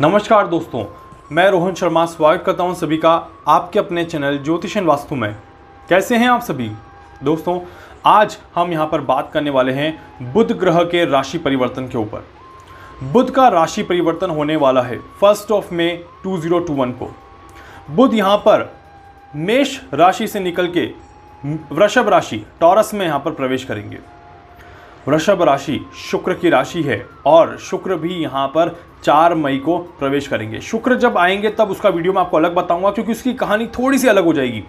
नमस्कार दोस्तों, मैं रोहन शर्मा स्वागत करता हूं सभी का आपके अपने चैनल ज्योतिष एंड वास्तु में। कैसे हैं आप सभी दोस्तों? आज हम यहां पर बात करने वाले हैं बुध ग्रह के राशि परिवर्तन के ऊपर। बुध का राशि परिवर्तन होने वाला है 1 मई 2021 को। बुध यहां पर मेष राशि से निकल के वृषभ राशि टॉरस में यहां पर प्रवेश करेंगे। वृषभ राशि शुक्र की राशि है और शुक्र भी यहाँ पर 4 मई को प्रवेश करेंगे। शुक्र जब आएंगे तब उसका वीडियो मैं आपको अलग बताऊंगा, क्योंकि उसकी कहानी थोड़ी सी अलग हो जाएगी।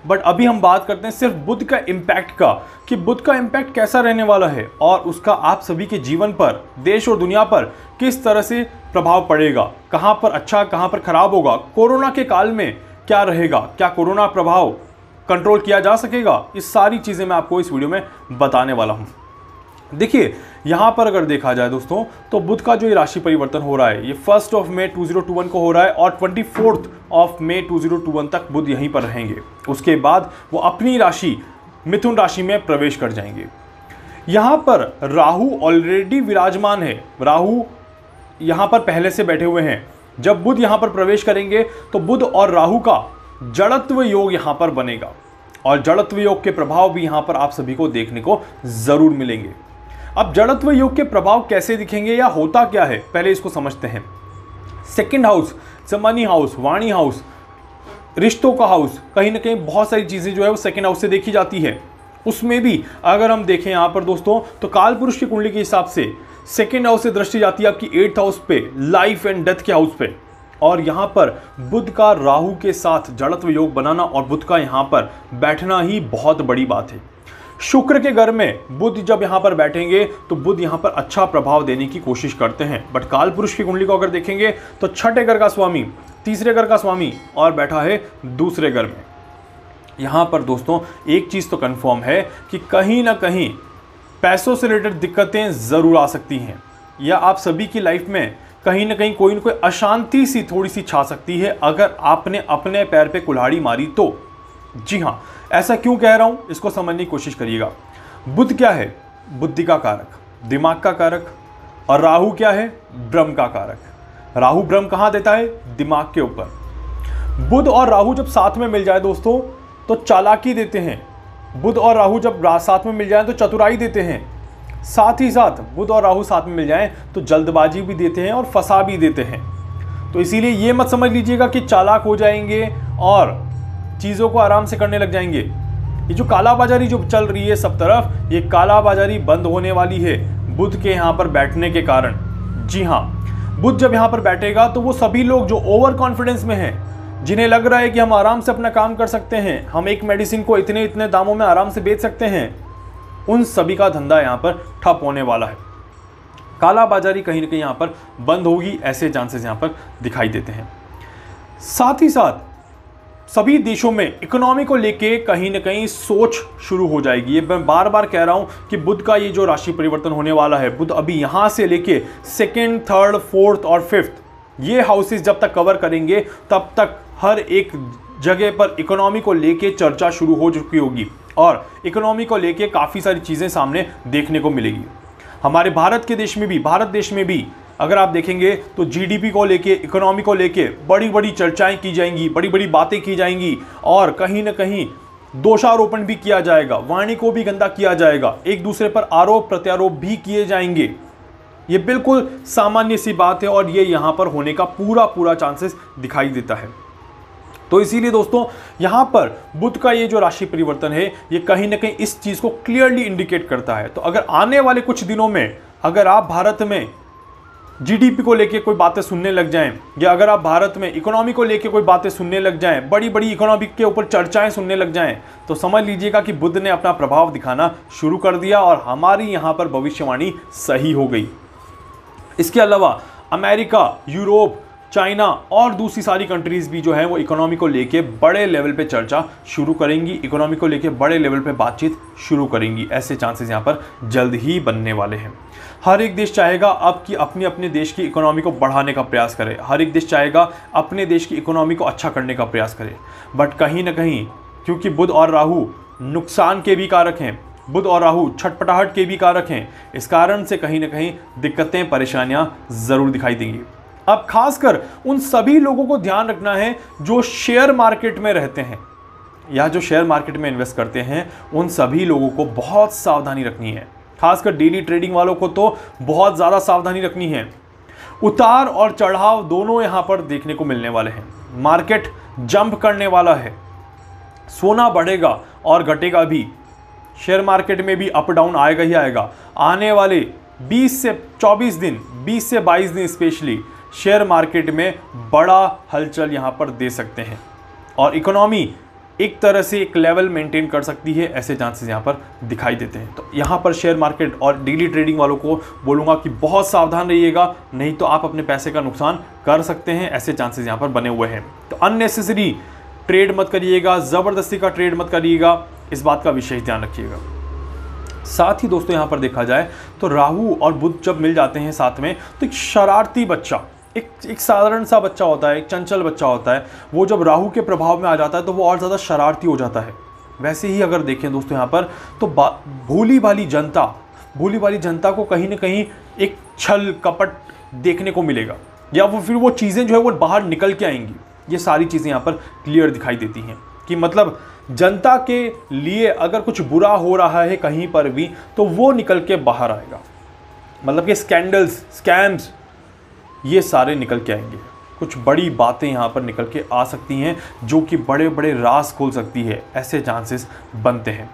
बट अभी हम बात करते हैं सिर्फ बुध का इम्पैक्ट का, कि बुध का इम्पैक्ट कैसा रहने वाला है और उसका आप सभी के जीवन पर, देश और दुनिया पर किस तरह से प्रभाव पड़ेगा, कहाँ पर अच्छा कहाँ पर खराब होगा, कोरोना के काल में क्या रहेगा, क्या कोरोना प्रभाव कंट्रोल किया जा सकेगा, ये सारी चीज़ें मैं आपको इस वीडियो में बताने वाला हूँ। देखिए यहाँ पर अगर देखा जाए दोस्तों, तो बुध का जो ये राशि परिवर्तन हो रहा है ये 1 मई 2021 को हो रहा है और 24 मई 2021 तक बुध यहीं पर रहेंगे। उसके बाद वो अपनी राशि मिथुन राशि में प्रवेश कर जाएंगे। यहाँ पर राहु ऑलरेडी विराजमान है, राहु यहाँ पर पहले से बैठे हुए हैं। जब बुध यहाँ पर प्रवेश करेंगे तो बुध और राहु का जड़त्व योग यहाँ पर बनेगा और जड़त्व योग के प्रभाव भी यहाँ पर आप सभी को देखने को जरूर मिलेंगे। अब जड़त्व योग के प्रभाव कैसे दिखेंगे या होता क्या है, पहले इसको समझते हैं। सेकंड हाउस, मनी हाउस, वाणी हाउस, रिश्तों का हाउस, कहीं ना कहीं बहुत सारी चीजें जो है वो सेकंड हाउस से देखी जाती है। उसमें भी अगर हम देखें यहाँ पर दोस्तों, तो काल पुरुष की कुंडली के हिसाब से सेकंड हाउस से दृष्टि जाती है आपकी 8th हाउस पे, लाइफ एंड डेथ के हाउस पे। और यहाँ पर बुध का राहु के साथ जड़त्व योग बनाना और बुध का यहाँ पर बैठना ही बहुत बड़ी बात है। शुक्र के घर में बुध जब यहाँ पर बैठेंगे तो बुध यहाँ पर अच्छा प्रभाव देने की कोशिश करते हैं। बट काल पुरुष की कुंडली को अगर देखेंगे तो 6ठे घर का स्वामी, 3रे घर का स्वामी और बैठा है 2रे घर में। यहाँ पर दोस्तों एक चीज़ तो कंफर्म है कि कहीं ना कहीं पैसों से रिलेटेड दिक्कतें ज़रूर आ सकती हैं, या आप सभी की लाइफ में कहीं ना कहीं कोई ना कोई अशांति सी थोड़ी सी छा सकती है अगर आपने अपने पैर पे कुल्हाड़ी मारी तो। जी हाँ, ऐसा क्यों कह रहा हूँ इसको समझने की कोशिश करिएगा। बुध क्या है? बुद्धि का कारक, दिमाग का कारक। और राहु क्या है? ब्रह्म का कारक। राहु ब्रह्म कहाँ देता है? दिमाग के ऊपर। बुध और राहु जब साथ में मिल जाए दोस्तों तो चालाकी देते हैं। बुध और राहु जब साथ में मिल जाए तो चतुराई देते हैं। साथ ही साथ बुध और राहु साथ में मिल जाएं तो जल्दबाजी भी देते हैं और फंसा भी देते हैं। तो इसीलिए ये मत समझ लीजिएगा कि चालाक हो जाएंगे और चीज़ों को आराम से करने लग जाएंगे। ये जो कालाबाजारी जो चल रही है सब तरफ, ये कालाबाजारी बंद होने वाली है बुध के यहाँ पर बैठने के कारण। जी हाँ, बुध जब यहाँ पर बैठेगा तो वो सभी लोग जो ओवर कॉन्फिडेंस में हैं, जिन्हें लग रहा है कि हम आराम से अपना काम कर सकते हैं, हम एक मेडिसिन को इतने इतने दामों में आराम से बेच सकते हैं, उन सभी का धंधा यहाँ पर ठप होने वाला है। कालाबाजारी कहीं ना कहीं यहाँ पर बंद होगी, ऐसे चांसेस यहाँ पर दिखाई देते हैं। साथ ही साथ सभी देशों में इकोनॉमी को लेके कहीं ना कहीं सोच शुरू हो जाएगी। ये मैं बार बार कह रहा हूँ कि बुध का ये जो राशि परिवर्तन होने वाला है, बुध अभी यहाँ से लेके 2nd, 3rd, 4th और 5th ये हाउसेस जब तक कवर करेंगे तब तक हर एक जगह पर इकोनॉमी को लेके चर्चा शुरू हो चुकी होगी और इकोनॉमी को लेके काफ़ी सारी चीज़ें सामने देखने को मिलेगी। हमारे भारत देश में भी अगर आप देखेंगे तो जीडीपी को लेके, इकोनॉमी को लेके बड़ी बड़ी चर्चाएं की जाएंगी, बड़ी बड़ी बातें की जाएंगी और कहीं ना कहीं दोषारोपण भी किया जाएगा, वाणी को भी गंदा किया जाएगा, एक दूसरे पर आरोप प्रत्यारोप भी किए जाएंगे। ये बिल्कुल सामान्य सी बात है और ये यहाँ पर होने का पूरा चांसेस दिखाई देता है। तो इसीलिए दोस्तों यहाँ पर बुध का ये जो राशि परिवर्तन है ये कहीं ना कहीं इस चीज़ को क्लियरली इंडिकेट करता है। तो अगर आने वाले कुछ दिनों में अगर आप भारत में जीडीपी को लेके कोई बातें सुनने लग जाएं, या अगर आप भारत में इकोनॉमी को लेके कोई बातें सुनने लग जाएं, बड़ी बड़ी इकोनॉमी के ऊपर चर्चाएं सुनने लग जाएं, तो समझ लीजिएगा कि बुध ने अपना प्रभाव दिखाना शुरू कर दिया और हमारी यहाँ पर भविष्यवाणी सही हो गई। इसके अलावा अमेरिका, यूरोप, चाइना और दूसरी सारी कंट्रीज़ भी जो है वो इकोनॉमी को लेके बड़े लेवल पे चर्चा शुरू करेंगी, इकोनॉमी को लेके बड़े लेवल पे बातचीत शुरू करेंगी। ऐसे चांसेस यहाँ पर जल्द ही बनने वाले हैं। हर एक देश चाहेगा अब कि अपने अपने देश की इकोनॉमी को बढ़ाने का प्रयास करे, हर एक देश चाहेगा अपने देश की इकोनॉमी को अच्छा करने का प्रयास करे। बट कहीं ना कहीं क्योंकि बुध और राहु नुकसान के भी कारक हैं, बुध और राहु छटपटाहट के भी कारक हैं, इस कारण से कहीं ना कहीं दिक्कतें परेशानियां ज़रूर दिखाई देंगी। अब खासकर उन सभी लोगों को ध्यान रखना है जो शेयर मार्केट में रहते हैं या जो शेयर मार्केट में इन्वेस्ट करते हैं, उन सभी लोगों को बहुत सावधानी रखनी है। खासकर डेली ट्रेडिंग वालों को तो बहुत ज़्यादा सावधानी रखनी है। उतार और चढ़ाव दोनों यहाँ पर देखने को मिलने वाले हैं। मार्केट जंप करने वाला है, सोना बढ़ेगा और घटेगा भी। शेयर मार्केट में भी अप डाउन आएगा ही आएगा। आने वाले 20 से 24 दिन, 20 से 22 दिन स्पेशली शेयर मार्केट में बड़ा हलचल यहाँ पर दे सकते हैं और इकोनॉमी एक तरह से एक लेवल मेंटेन कर सकती है, ऐसे चांसेस यहाँ पर दिखाई देते हैं। तो यहाँ पर शेयर मार्केट और डेली ट्रेडिंग वालों को बोलूँगा कि बहुत सावधान रहिएगा, नहीं तो आप अपने पैसे का नुकसान कर सकते हैं, ऐसे चांसेस यहाँ पर बने हुए हैं। तो अननेसेसरी ट्रेड मत करिएगा, ज़बरदस्ती का ट्रेड मत करिएगा, इस बात का विशेष ध्यान रखिएगा। साथ ही दोस्तों यहाँ पर देखा जाए तो राहु और बुध जब मिल जाते हैं साथ में, तो एक शरारती बच्चा, एक साधारण सा बच्चा होता है, एक चंचल बच्चा होता है, वो जब राहु के प्रभाव में आ जाता है तो वो और ज़्यादा शरारती हो जाता है। वैसे ही अगर देखें दोस्तों यहाँ पर तो भोली भाली जनता को कहीं ना कहीं एक छल कपट देखने को मिलेगा, या फिर वो चीज़ें जो है वो बाहर निकल के आएंगी। ये सारी चीज़ें यहाँ पर क्लियर दिखाई देती हैं कि मतलब जनता के लिए अगर कुछ बुरा हो रहा है कहीं पर भी तो वो निकल के बाहर आएगा। मतलब कि स्कैंडल्स, स्कैम्स, ये सारे निकल के आएंगे। कुछ बड़ी बातें यहाँ पर निकल के आ सकती हैं जो कि बड़े बड़े राज खोल सकती है, ऐसे चांसेस बनते हैं।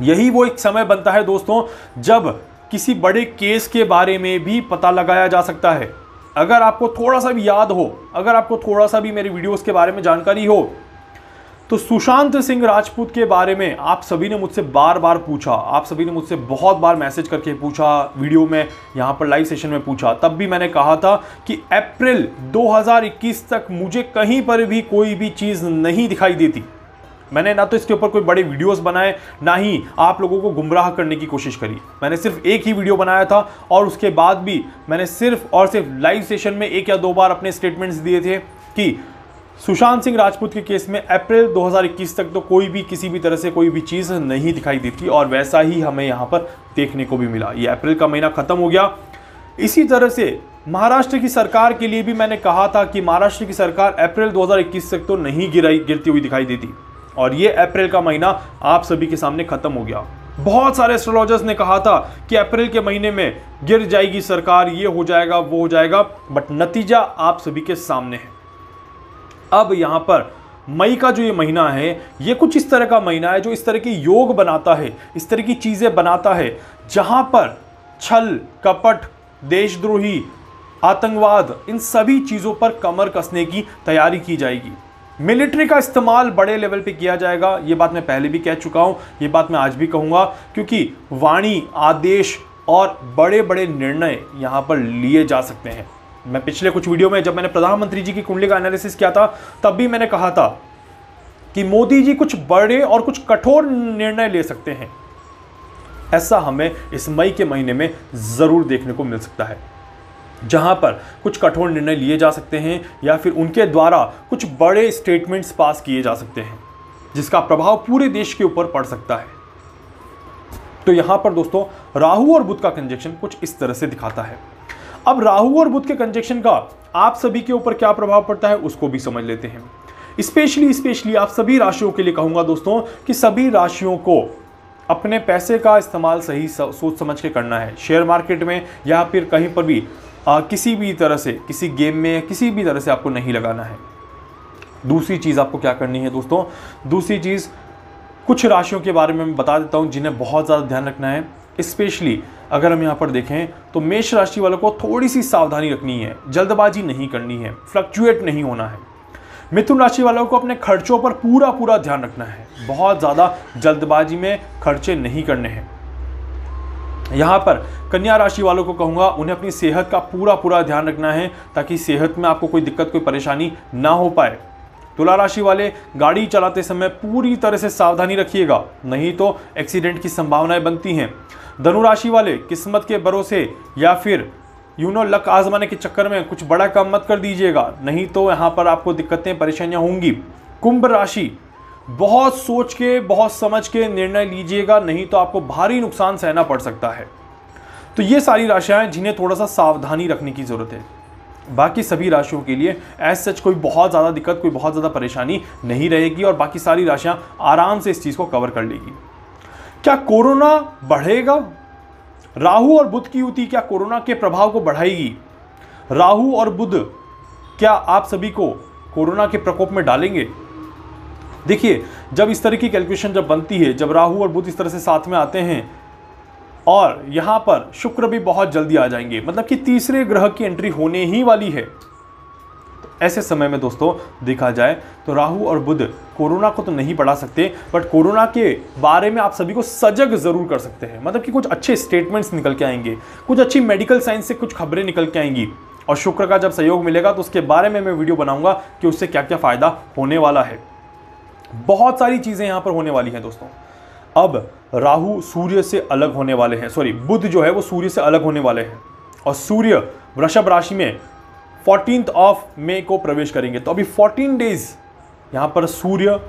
यही वो एक समय बनता है दोस्तों जब किसी बड़े केस के बारे में भी पता लगाया जा सकता है। अगर आपको थोड़ा सा भी याद हो, अगर आपको थोड़ा सा भी मेरी वीडियोस के बारे में जानकारी हो, तो सुशांत सिंह राजपूत के बारे में आप सभी ने मुझसे बार बार पूछा, आप सभी ने मुझसे बहुत बार मैसेज करके पूछा, वीडियो में यहाँ पर लाइव सेशन में पूछा। तब भी मैंने कहा था कि अप्रैल 2021 तक मुझे कहीं पर भी कोई भी चीज़ नहीं दिखाई देती। मैंने ना तो इसके ऊपर कोई बड़े वीडियोस बनाए, ना ही आप लोगों को गुमराह करने की कोशिश करी। मैंने सिर्फ एक ही वीडियो बनाया था और उसके बाद भी मैंने सिर्फ और सिर्फ लाइव सेशन में 1 या 2 बार अपने स्टेटमेंट्स दिए थे कि सुशांत सिंह राजपूत के केस में अप्रैल 2021 तक तो कोई भी किसी भी तरह से कोई भी चीज़ नहीं दिखाई देती, और वैसा ही हमें यहाँ पर देखने को भी मिला। ये अप्रैल का महीना ख़त्म हो गया। इसी तरह से महाराष्ट्र की सरकार के लिए भी मैंने कहा था कि महाराष्ट्र की सरकार अप्रैल 2021 तक तो नहीं गिरती हुई दिखाई देती, और ये अप्रैल का महीना आप सभी के सामने ख़त्म हो गया। बहुत सारे एस्ट्रोलॉजर्स ने कहा था कि अप्रैल के महीने में गिर जाएगी सरकार, ये हो जाएगा, वो हो जाएगा, बट नतीजा आप सभी के सामने है। अब यहाँ पर मई का जो ये महीना है, ये कुछ इस तरह का महीना है जो इस तरह के योग बनाता है, इस तरह की चीज़ें बनाता है जहाँ पर छल कपट, देशद्रोही, आतंकवाद, इन सभी चीज़ों पर कमर कसने की तैयारी की जाएगी। मिलिट्री का इस्तेमाल बड़े लेवल पे किया जाएगा। ये बात मैं पहले भी कह चुका हूँ, ये बात मैं आज भी कहूँगा, क्योंकि वाणी, आदेश और बड़े बड़े निर्णय यहाँ पर लिए जा सकते हैं। मैं पिछले कुछ वीडियो में जब मैंने प्रधानमंत्री जी की कुंडली का एनालिसिस किया था, तब भी मैंने कहा था कि मोदी जी कुछ बड़े और कुछ कठोर निर्णय ले सकते हैं। ऐसा हमें इस मई के महीने में ज़रूर देखने को मिल सकता है, जहां पर कुछ कठोर निर्णय लिए जा सकते हैं या फिर उनके द्वारा कुछ बड़े स्टेटमेंट्स पास किए जा सकते हैं, जिसका प्रभाव पूरे देश के ऊपर पड़ सकता है। तो यहां पर दोस्तों राहु और बुध का कंजक्शन कुछ इस तरह से दिखाता है। अब राहु और बुध के कंजक्शन का आप सभी के ऊपर क्या प्रभाव पड़ता है उसको भी समझ लेते हैं। स्पेशली आप सभी राशियों के लिए कहूंगा दोस्तों कि सभी राशियों को अपने पैसे का इस्तेमाल सही सोच समझ के करना है। शेयर मार्केट में या फिर कहीं पर भी किसी भी तरह से, किसी गेम में, किसी भी तरह से आपको नहीं लगाना है। दूसरी चीज़ आपको क्या करनी है दोस्तों, दूसरी चीज़ कुछ राशियों के बारे में मैं बता देता हूं जिन्हें बहुत ज़्यादा ध्यान रखना है। स्पेशली अगर हम यहाँ पर देखें तो मेष राशि वालों को थोड़ी सी सावधानी रखनी है, जल्दबाजी नहीं करनी है, फ्लक्चुएट नहीं होना है। मिथुन राशि वालों को अपने खर्चों पर पूरा ध्यान रखना है, बहुत ज़्यादा जल्दबाजी में खर्चे नहीं करने हैं। यहाँ पर कन्या राशि वालों को कहूँगा उन्हें अपनी सेहत का पूरा ध्यान रखना है, ताकि सेहत में आपको कोई दिक्कत, कोई परेशानी ना हो पाए। तुला राशि वाले गाड़ी चलाते समय पूरी तरह से सावधानी रखिएगा, नहीं तो एक्सीडेंट की संभावनाएं बनती हैं। धनु राशि वाले किस्मत के भरोसे या फिर लक आजमाने के चक्कर में कुछ बड़ा काम मत कर दीजिएगा, नहीं तो यहाँ पर आपको दिक्कतें, परेशानियां होंगी। कुंभ राशि, बहुत सोच के, बहुत समझ के निर्णय लीजिएगा, नहीं तो आपको भारी नुकसान सहना पड़ सकता है। तो ये सारी राशियां हैं जिन्हें थोड़ा सा सावधानी रखने की जरूरत है। बाकी सभी राशियों के लिए एज सच कोई बहुत ज़्यादा दिक्कत, कोई बहुत ज़्यादा परेशानी नहीं रहेगी और बाकी सारी राशियां आराम से इस चीज़ को कवर कर लेगी। क्या कोरोना बढ़ेगा? राहु और बुध की युति क्या कोरोना के प्रभाव को बढ़ाएगी? राहु और बुध क्या आप सभी को कोरोना के प्रकोप में डालेंगे? देखिए, जब इस तरह की कैलकुलेशन जब बनती है, जब राहु और बुध इस तरह से साथ में आते हैं और यहां पर शुक्र भी बहुत जल्दी आ जाएंगे, मतलब कि तीसरे ग्रह की एंट्री होने ही वाली है। ऐसे समय में दोस्तों देखा जाए तो राहु और बुध कोरोना को तो नहीं बढ़ा सकते, बट कोरोना के बारे में आप सभी को सजग जरूर कर सकते हैं। मतलब कि कुछ अच्छे स्टेटमेंट्स निकल के आएंगे, कुछ अच्छी मेडिकल साइंस से कुछ खबरें निकल के आएंगी और शुक्र का जब सहयोग मिलेगा तो उसके बारे में मैं वीडियो बनाऊंगा कि उससे क्या क्या फायदा होने वाला है। बहुत सारी चीजें यहां पर होने वाली हैं दोस्तों। अब राहु सूर्य से अलग होने वाले हैं, सॉरी बुध जो है वो सूर्य से अलग होने वाले हैं और सूर्य वृषभ राशि में 14 मई को प्रवेश करेंगे। तो अभी 14 डेज यहां पर सूर्य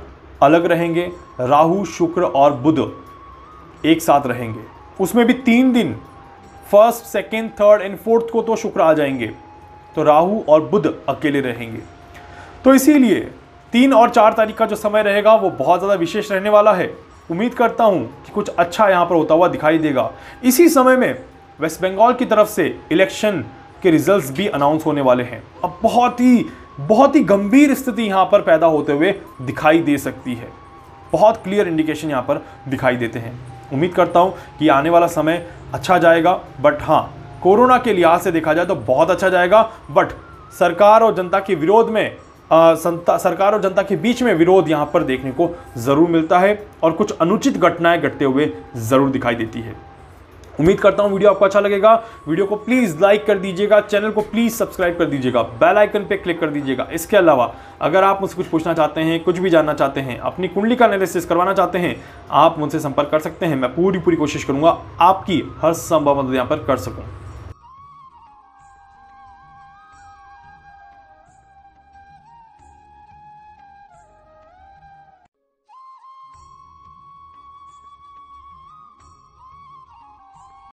अलग रहेंगे, राहु शुक्र और बुध एक साथ रहेंगे। उसमें भी 3 दिन 1st, 2nd, 3rd and 4th को तो शुक्र आ जाएंगे, तो राहु और बुध अकेले रहेंगे। तो इसीलिए 3 और 4 तारीख का जो समय रहेगा वो बहुत ज़्यादा विशेष रहने वाला है। उम्मीद करता हूं कि कुछ अच्छा यहां पर होता हुआ दिखाई देगा। इसी समय में वेस्ट बंगाल की तरफ से इलेक्शन के रिजल्ट्स भी अनाउंस होने वाले हैं। अब बहुत ही गंभीर स्थिति यहां पर पैदा होते हुए दिखाई दे सकती है। बहुत क्लियर इंडिकेशन यहां पर दिखाई देते हैं। उम्मीद करता हूं कि आने वाला समय अच्छा जाएगा, बट हाँ, कोरोना के लिहाज से देखा जाए तो बहुत अच्छा जाएगा, बट सरकार और जनता के विरोध में सरकार और जनता के बीच में विरोध यहां पर देखने को जरूर मिलता है और कुछ अनुचित घटनाएं घटते हुए जरूर दिखाई देती है। उम्मीद करता हूं वीडियो आपको अच्छा लगेगा। वीडियो को प्लीज लाइक कर दीजिएगा, चैनल को प्लीज सब्सक्राइब कर दीजिएगा, बेल आइकन पे क्लिक कर दीजिएगा। इसके अलावा अगर आप मुझसे कुछ पूछना चाहते हैं, कुछ भी जानना चाहते हैं, अपनी कुंडली का एनालिसिस करवाना चाहते हैं, आप मुझसे संपर्क कर सकते हैं। मैं पूरी कोशिश करूंगा आपकी हर संभव मदद यहां पर कर सकूं।